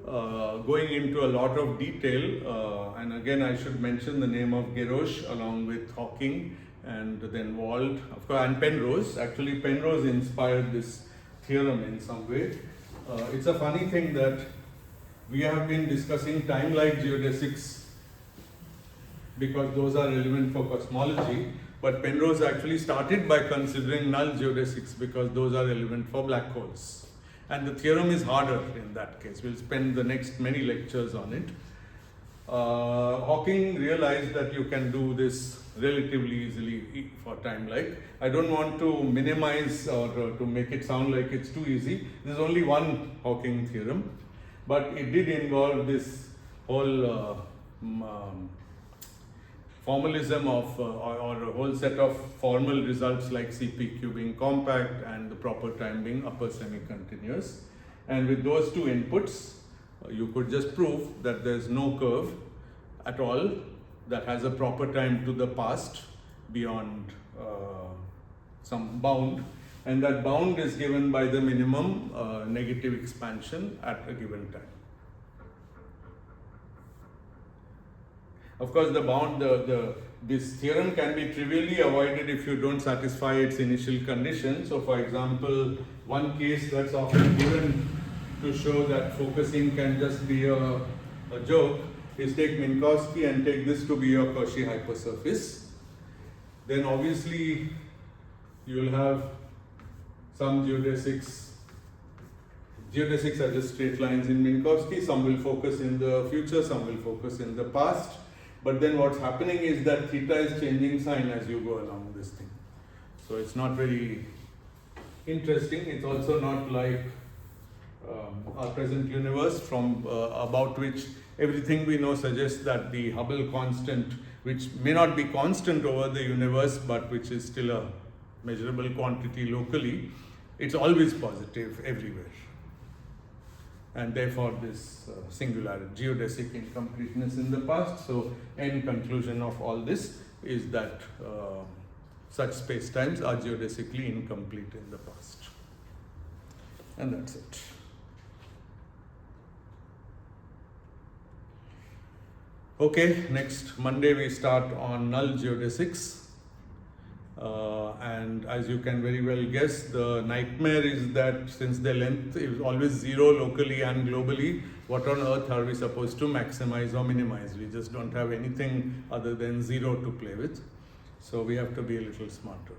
going into a lot of detail, and again I should mention the name of Gauche along with Hawking, and then Wald, of course, and Penrose. Actually, Penrose inspired this theorem in some way. It's a funny thing that we have been discussing time-like geodesics because those are relevant for cosmology, but Penrose actually started by considering null geodesics because those are relevant for black holes. And the theorem is harder in that case. We'll spend the next many lectures on it. Hawking realized that you can do this relatively easily for time-like. I don't want to minimize or to make it sound like it's too easy. There's only one Hawking theorem, but it did involve this whole formalism of or a whole set of formal results like CPQ being compact and the proper time being upper semi-continuous. And with those two inputs, you could just prove that there's no curve at all that has a proper time to the past beyond some bound, and that bound is given by the minimum negative expansion at a given time. Of course, the bound, this theorem can be trivially avoided if you don't satisfy its initial condition. So, for example, one case that's often given to show that focusing can just be a joke is take Minkowski and take this to be your Cauchy hypersurface. Then obviously you will have some geodesics. Geodesics are just straight lines in Minkowski. Some will focus in the future, some will focus in the past. But then what's happening is that theta is changing sign as you go along this thing. So it's not very interesting. It's also not like our present universe, from about which everything we know suggests that the Hubble constant, which may not be constant over the universe but which is still a measurable quantity locally, it's always positive everywhere. And therefore this singularity, geodesic incompleteness in the past. So end conclusion of all this is that such spacetimes are geodesically incomplete in the past. And that's it. Okay, next Monday we start on null geodesics. And as you can very well guess, the nightmare is that since the length is always zero locally and globally, what on earth are we supposed to maximize or minimize? We just don't have anything other than zero to play with. So we have to be a little smarter.